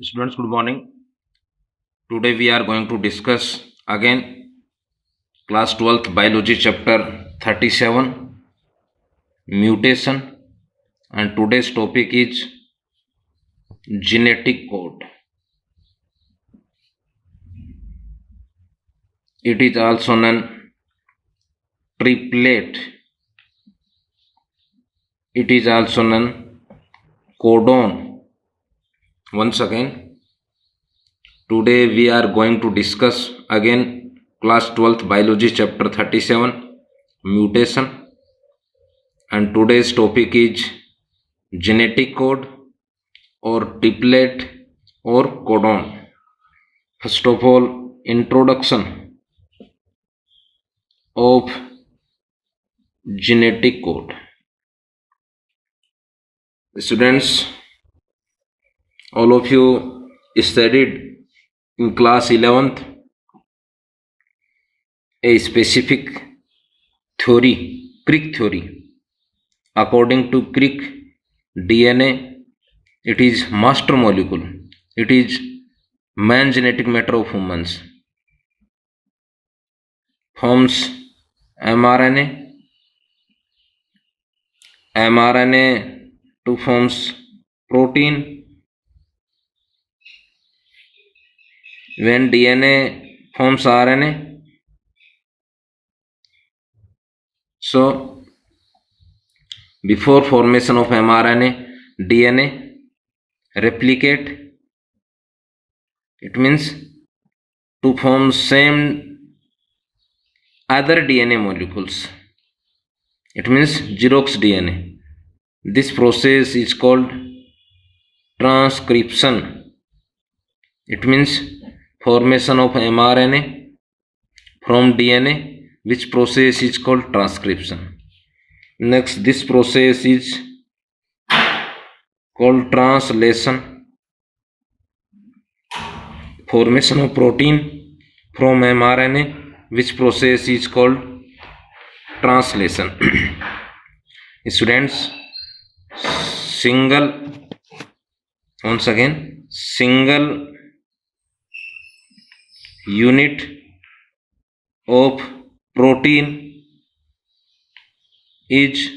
Students, good morning. Today we are going to discuss again class 12th biology chapter 37 mutation, and today's topic is genetic code. It is also known triplet. It is also known codon. Once again, today we are going to discuss again class 12th biology chapter 37 mutation, and today's topic is genetic code or triplet or codon. First of all, introduction of genetic code. Students, all of you studied in class 11th a specific theory, Crick theory. According to Crick, DNA, it is master molecule. It is main genetic matter of humans. Forms mRNA. mRNA to forms protein. When DNA forms RNA, so before formation of mRNA, DNA replicate. It means to form same other DNA molecules. It means Xerox DNA. This process is called transcription. It means formation of mRNA from DNA, which process is called transcription. Next, this process is called translation. Formation of protein from mRNA, which process is called translation. Students, once again, single unit of protein is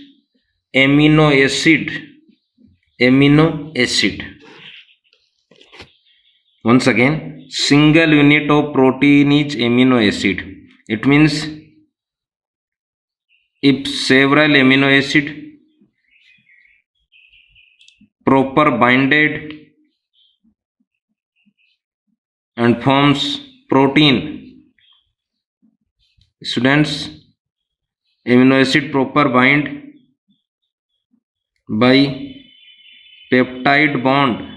amino acid. Once again, single unit of protein is amino acid. It means if several amino acid proper binded and forms protein. Students, amino acid proper bind by peptide bond.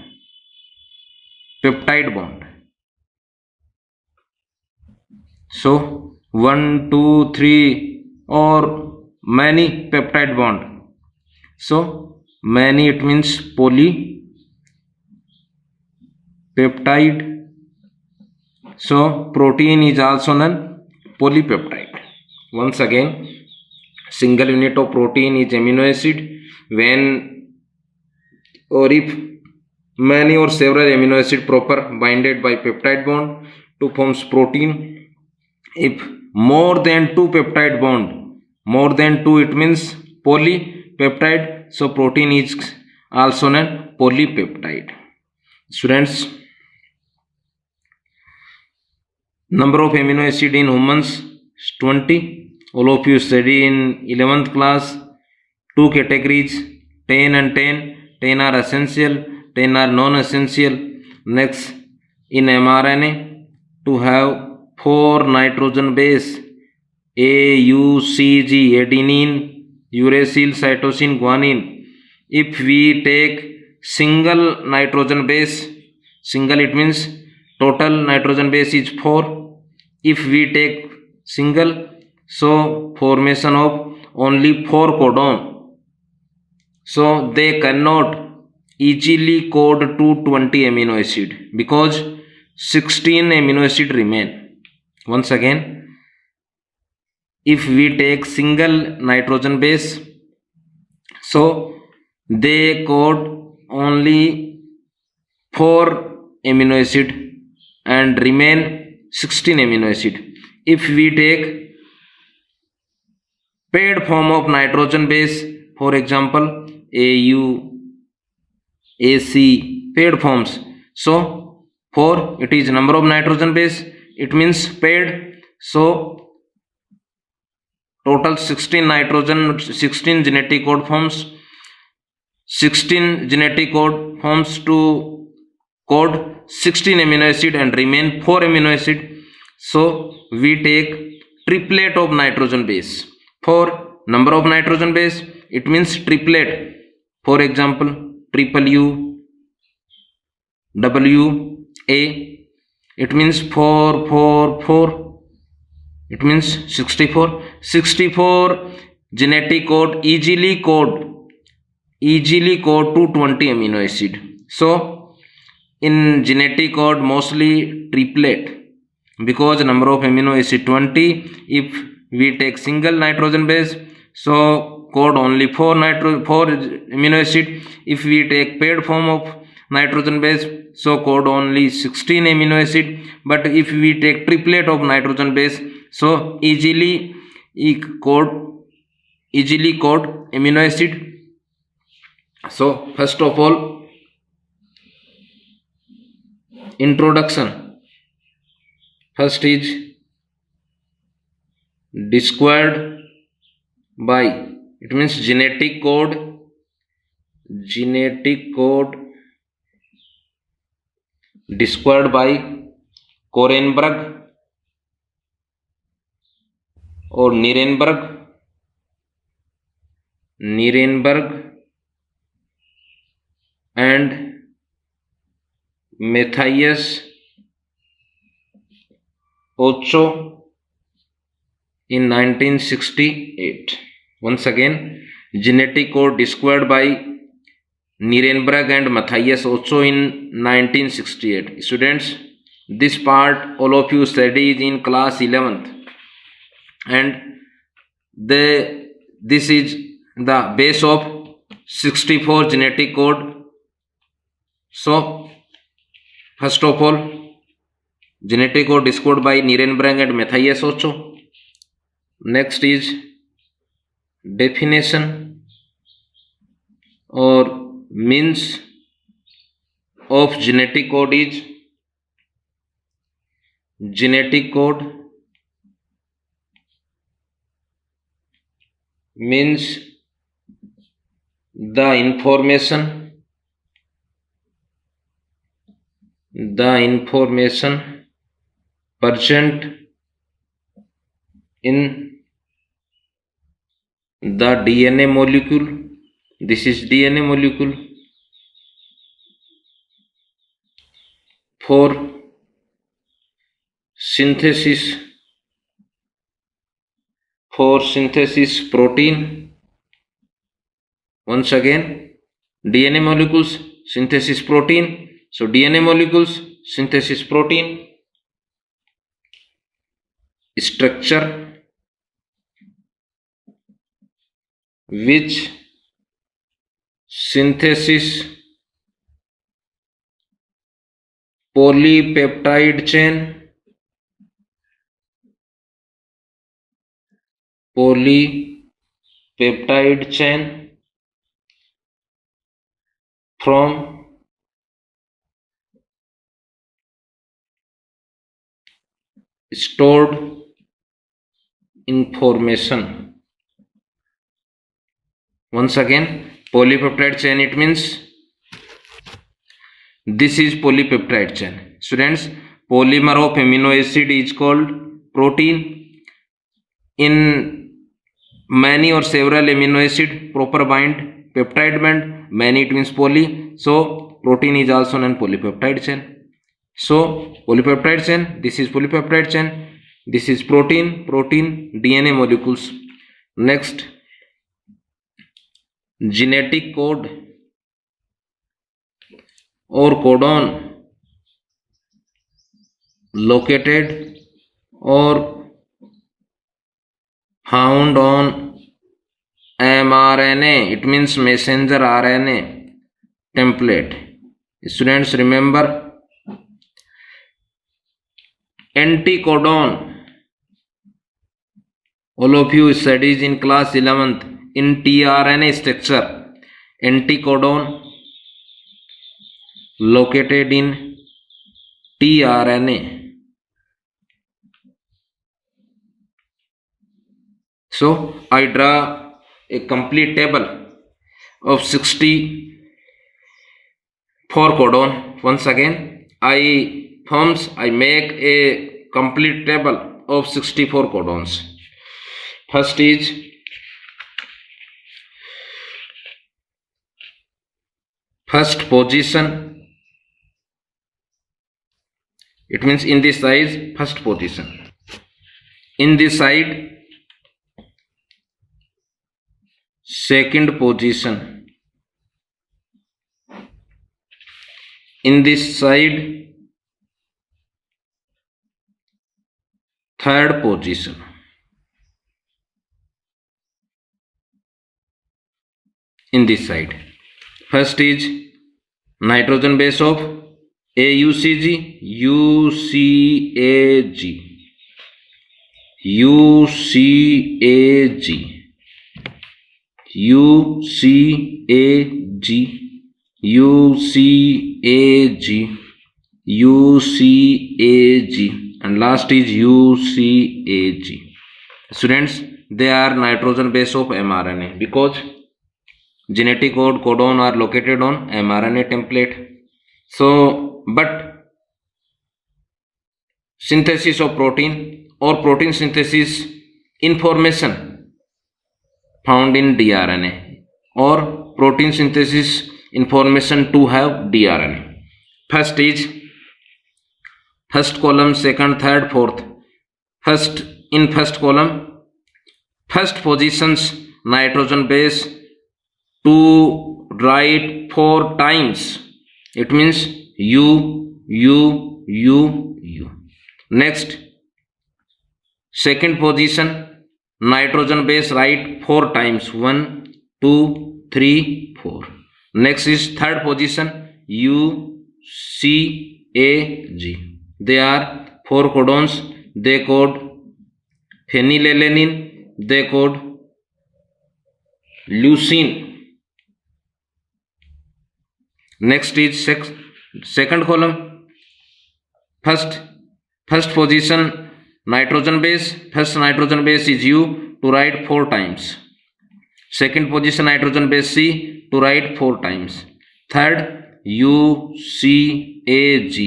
So 1, 2, 3 or many peptide bond. So many, it means polypeptide. So protein is also known polypeptide. Once again, single unit of protein is amino acid. When or if many or several amino acid proper binded by peptide bond to forms protein. If more than 2 peptide bond, more than 2, it means polypeptide. So protein is also known polypeptide. Students, number of amino acid in humans is 20. All of you study in 11th class. 2 categories, 10 and 10. 10 are essential, 10 are non-essential. Next, in mRNA, to have 4 nitrogen base, A, U, C, G, adenine, uracil, cytosine, guanine. If we take single nitrogen base, single, it means total nitrogen base is 4. If we take single, so formation of only 4 codon. So they cannot easily code to 20 amino acid because 16 amino acid remain. Once again, if we take single nitrogen base, so they code only 4 amino acid and remain 16 amino acid. If we take paired form of nitrogen base, for example AU, AC, paired forms. So 4, it is number of nitrogen base, it means paired. So total 16 nitrogen, 16 genetic code forms, 16 genetic code forms to code 16 amino acid and remain 4 amino acid. So we take triplet of nitrogen base. For number of nitrogen base, it means triplet. For example triple U, W, A, it means 4 4 4, it means 64. 64 genetic code easily code to 20 amino acid. So in genetic code mostly triplet, because number of amino acid 20. If we take single nitrogen base, so code only 4 amino acid. If we take paired form of nitrogen base, so code only 16 amino acid. But if we take triplet of nitrogen base, so easily code amino acid. So first of all, introduction. First is described by, it means genetic code described by Korenberg or Nirenberg and Matthias Ocho in 1968. Once again, genetic code described by Nirenberg and Matthias Ocho in 1968. Students, this part all of you studied in class 11th, and this is the base of 64 genetic code. So first of all, genetic code described by Nirenberg and Matthias Ocho. Next is definition or means of genetic code is, genetic code means the information present in the DNA molecule. This is DNA molecule. For synthesis protein. Once again, DNA molecules, synthesis protein. So DNA molecules, synthesis protein. Structure which synthesis polypeptide chain from stored information. Once again, polypeptide chain, it means this is polypeptide chain. Students, polymer of amino acid is called protein. In many or several amino acid proper bind peptide band, many it means poly. So protein is also known polypeptide chain. So polypeptide chain, this is polypeptide chain, this is protein DNA molecules. Next, genetic code or codon located or found on mRNA, it means messenger RNA template. Students, remember Anticodon. All of you studied in class 11th in tRNA structure. Anticodon located in tRNA. So I draw a complete table of 64 codon. Once again, I make a complete table of 64 codons. First is first position. It means in this side first position. In this side second position. In this side third position. In this side, first is nitrogen base of AUCG, UCAG, UCAG, UCAG, UCAG, UCAG, and last is UCAG. Students, they are nitrogen base of mRNA because genetic code codon are located on mRNA template. So, but synthesis of protein or protein synthesis information found in dRNA or protein synthesis information to have dRNA. First is first column, second, third, fourth. First, in first column, first positions nitrogen base to write 4 times. It means U. Next, second position nitrogen base write 4 times. 1, 2, 3, 4. Next is third position UCAG. They are 4 codons. They code phenylalanine. They code leucine. Next is second column. First position nitrogen base. First nitrogen base is U to write 4 times. Second position nitrogen base C to write 4 times. Third UCAG.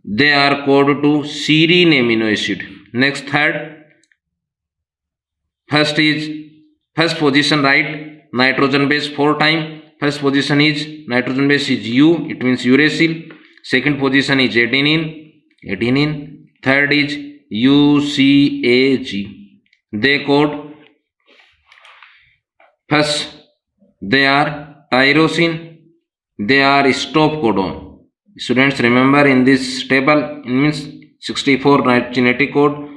They are coded to serine amino acid. Next third. First position write nitrogen base 4 times. First position is nitrogen base is U, it means uracil. Second position is adenine. Third is UCAG. They code first they are tyrosine. They are stop codon. Students, remember in this table it means 64 genetic code.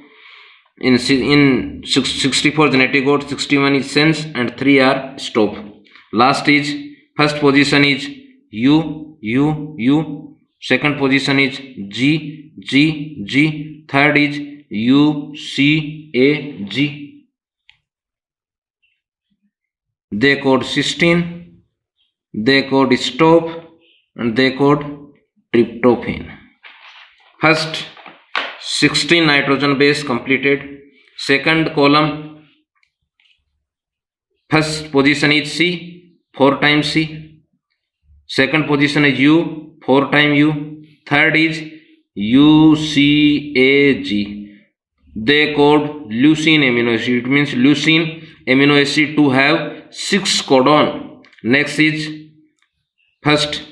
In 64 genetic code, 61 is sense and 3 are stop. Last is first position is U. Second position is G. Third is UCAG. They code cysteine. They code stop and they code tryptophan. First 16 nitrogen base completed. Second column, first position is C, 4 times C. Second position is U, 4 times U. Third is UCAG. They code leucine amino acid. It means leucine amino acid to have 6 codon. Next is first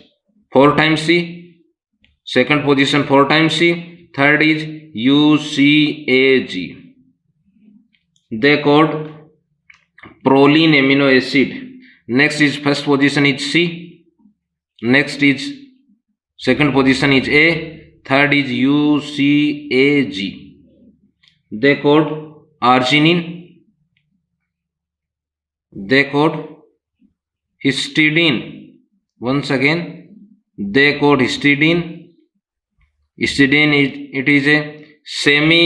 4 times C. Second position 4 times C. Third is UCAG. They code proline amino acid. Next is first position is C. Next is second position is A. Third is UCAG. They code arginine. They code histidine. Once again, they code histidine. Histidine it is a semi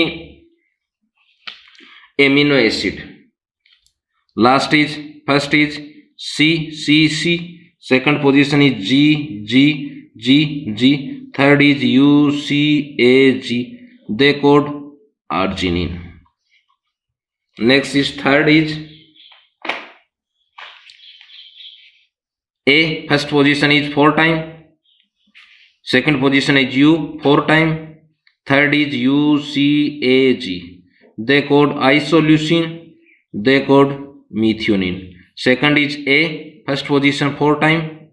amino acid. First is C. Second position is G. Third is UCAG. They code arginine. Next is third is A. First position is 4 time. Second position is U 4 time. Third is UCAG. They code isoleucine. They code methionine. Second is A. First position 4 time.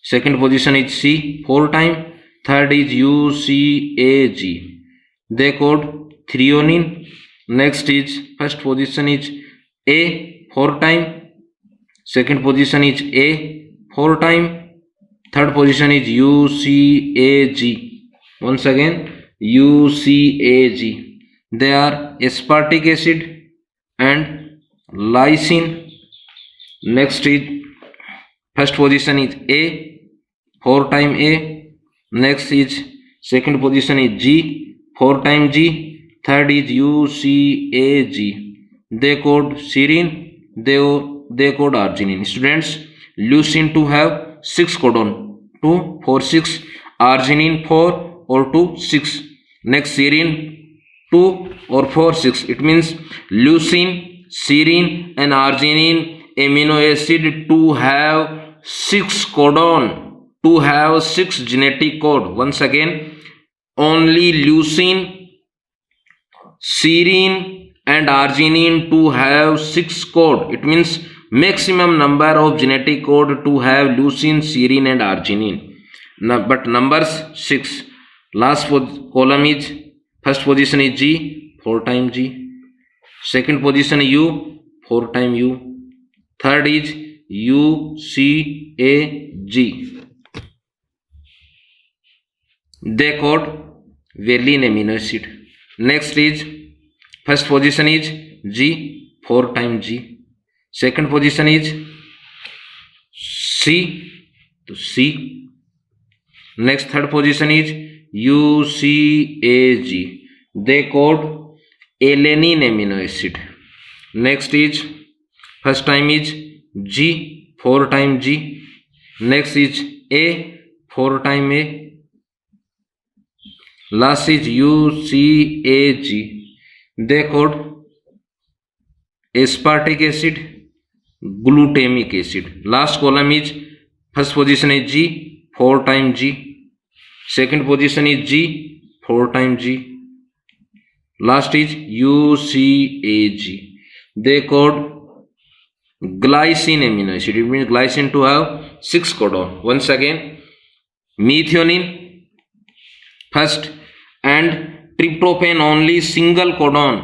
Second position is C 4 time. Third is UCAG. They code threonine. Next is first position is A 4 time. Second position is A 4 time. Third position is UCAG. Once again UCAG. They are aspartic acid and lysine. Next is first position is A 4 time A. Next is second position is G 4 time G. Third is UCAG. They code serine. They code arginine. Students, leucine to have 6 codon 2 4 6, arginine 4 or 2 6. Next serine 2 or 4 6. It means leucine, serine and arginine amino acid to have 6 codon, to have 6 genetic code. Once again, only leucine, serine and arginine to have 6 code. It means maximum number of genetic code to have leucine, serine and arginine. But numbers 6. Last column is first position is G 4 time G. Second position is U 4 time U. Third is UCAG. They code valine amino acid. Next is first position is G 4 time G. Second position is C to C. Next third position is UCAG. They code alanine amino acid. Next is first time is G 4 time G. Next is A 4 time A. Last is UCAG. They code aspartic acid, glutamic acid. Last column is first position is G 4 time G. Second position is G 4 time G. Last is UCAG. They code glycine amino acid. It means glycine to have 6 codon. Once again, methionine first and tryptophan only single codon,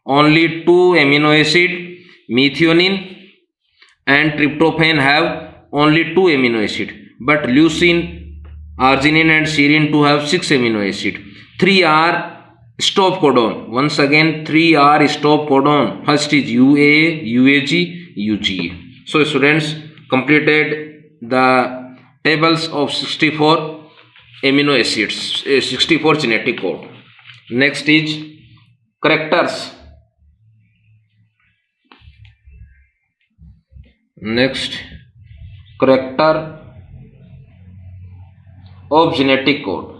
only 2 amino acid. Methionine and tryptophan have only 2 amino acid, but leucine, arginine and serine to have 6 amino acid. 3 are stop codon. Once again, 3 are stop codon. First is UAA, UAG, UGA. So students completed the tables of 64 amino acids, 64 genetic code. Next is characters. Next, character of genetic code.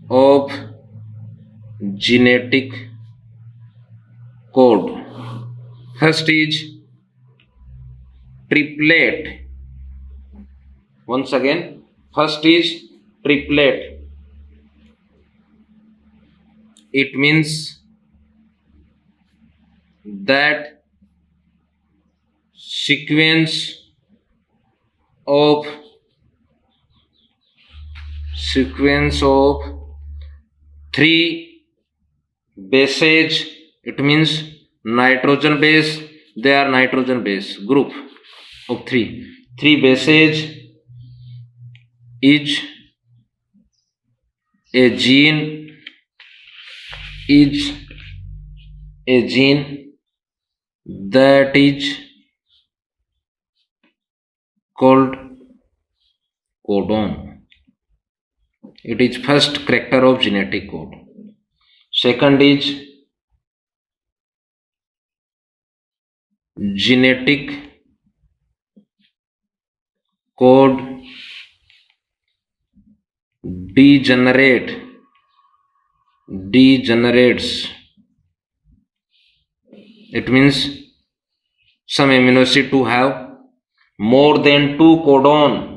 Of genetic code. First is triplet. Once again, first is triplet. It means that sequence of 3 bases. It means nitrogen base. They are nitrogen base group of 3 bases is a gene, that is called codon. It is first character of genetic code. Second is genetic code degenerates. It means some amino acid to have more than 2 codon.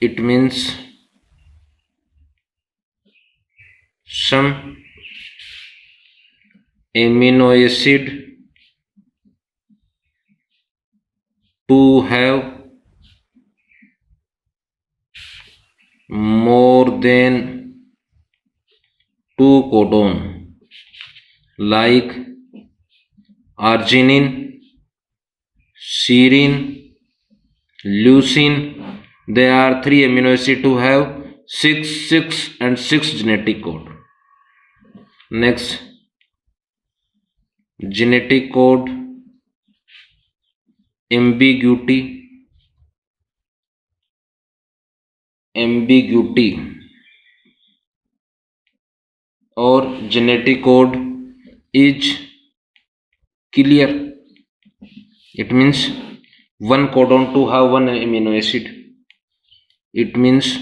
It means some amino acid to have more than 2 codon, like arginine, serine, leucine. There are 3 amino acids to have 6, 6 and 6 genetic code. Next, genetic code ambiguity or genetic code is clear. It means one codon to have one amino acid. It means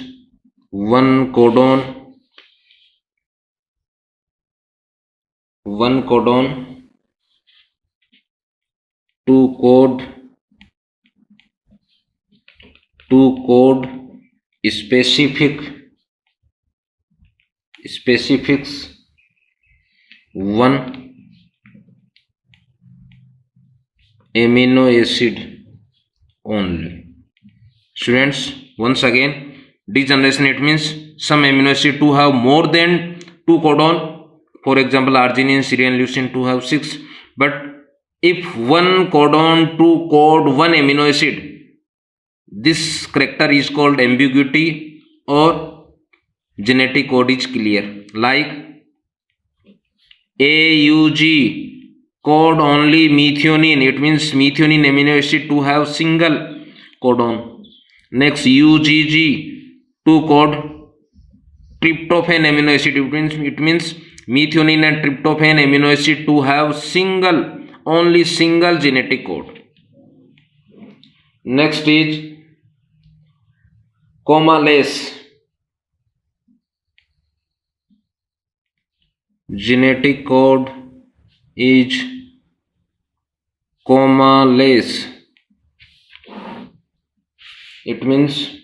one codon to code specifics one amino acid only. Students, once again, degeneration, it means some amino acid to have more than 2 codon. For example, arginine, serine, leucine to have 6. But if one codon to code one amino acid, this character is called ambiguity or genetic code is clear. Like AUG code only methionine. It means methionine amino acid to have single codon. Next, UGG to code tryptophan amino acid. It means methionine and tryptophan amino acid to have only single genetic code. Next is comalase. Genetic code is comalase. It means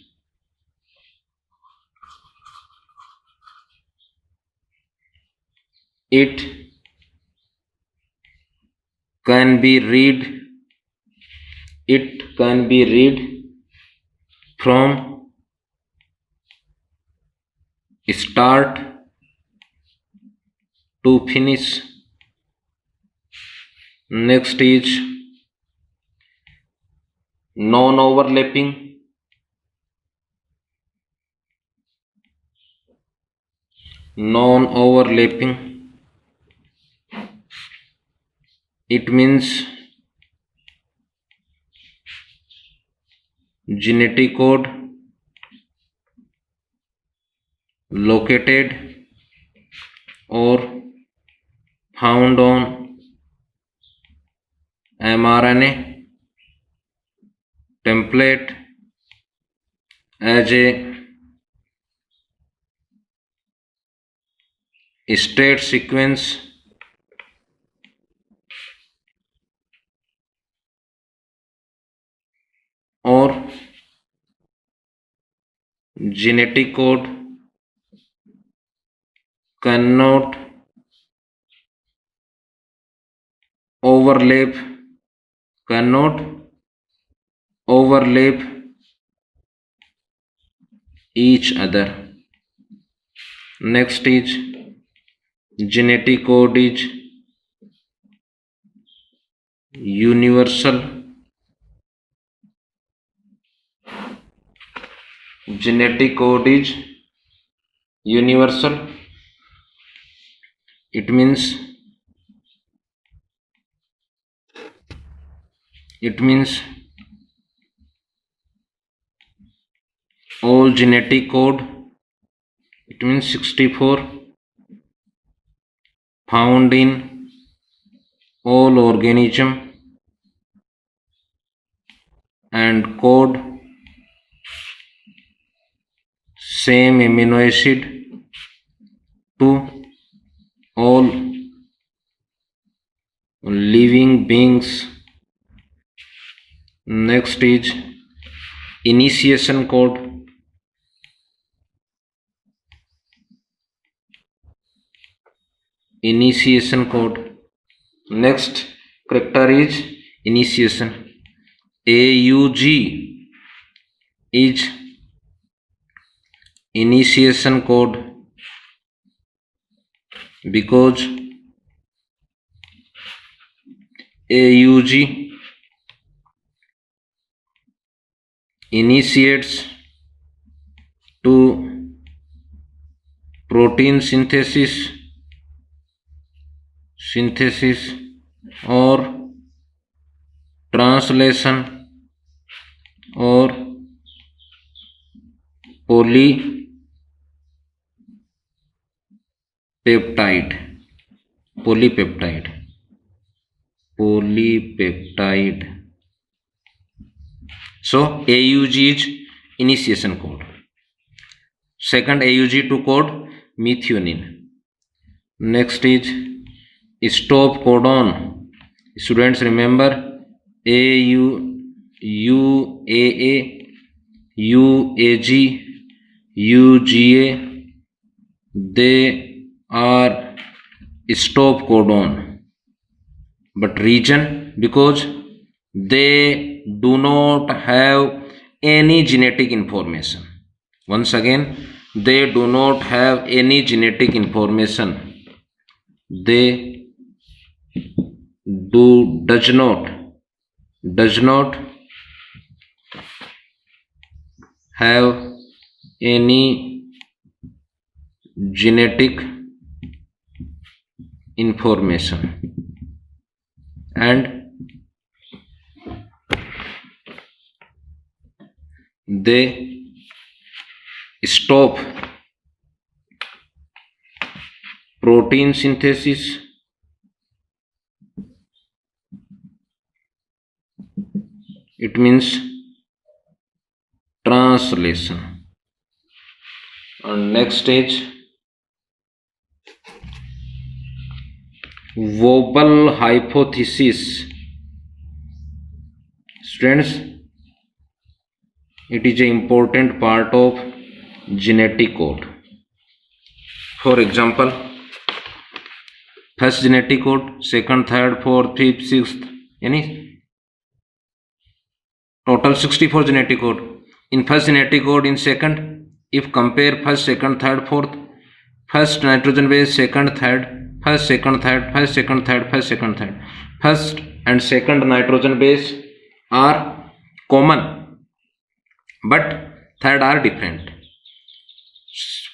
it can be read from start to finish. Next is non-overlapping. It means genetic code located or found on mRNA template as a straight sequence or genetic code cannot overlap each other. Next is genetic code is universal. Genetic code is universal. It means It means all genetic code. It means 64 found in all organism and code same amino acid to all living beings. Next is initiation code. Initiation code. Next character is initiation. AUG is initiation code because AUG initiates to protein synthesis or translation or polypeptide. So AUG is initiation code. Second, AUG to code methionine. Next is stop codon. Students remember UAA, UAG, UGA, they are stop codon, but reason because they do not have any genetic information. Once again, they do not have any genetic information. They does not have any genetic information and they stop protein synthesis it means translation. And next stage, Vobel hypothesis. Students, it is an important part of genetic code. For example, first genetic code, second, third, fourth, fifth, sixth, any total 64 genetic code. In first genetic code, in second, if compare first, second, third, fourth, first nitrogen base, second, third, first, second, third, first, second, third, first, second, third. First and second nitrogen base are common, but third are different.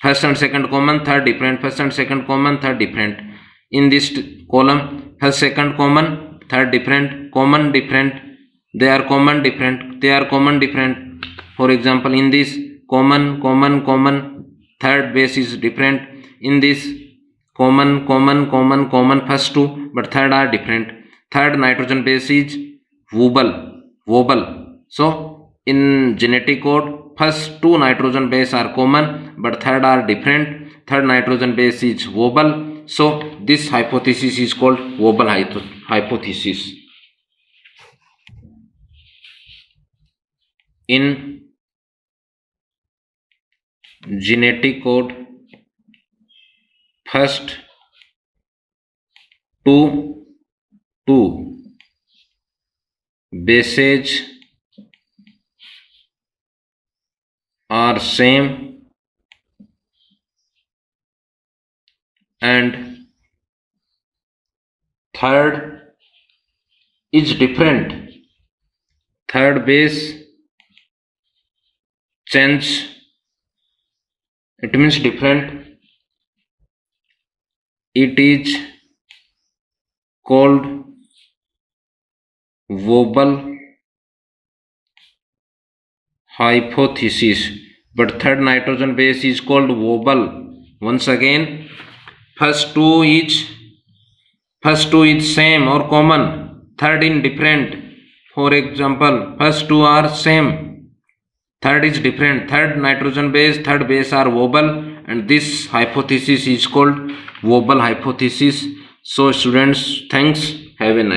First and second common, third different. First and second common, third different. In this column, first, second common, third different, common different. They are common different. They are common different. For example, in this common, third base is different. In this common, first two, but third are different. Third nitrogen base is Vobel. So in genetic code, first two nitrogen base are common, but third are different. Third nitrogen base is Vobel. So this hypothesis is called Vobel hypothesis. In genetic code, first two bases are same and third is different. Third base change, it means different. It is called Vobel hypothesis. But third nitrogen base is called wobble. Once again, first two is same or common, third is different. For example, first two are same, third is different. Third nitrogen base, third base are wobble, and this hypothesis is called wobble hypothesis. So students, thanks, have a nice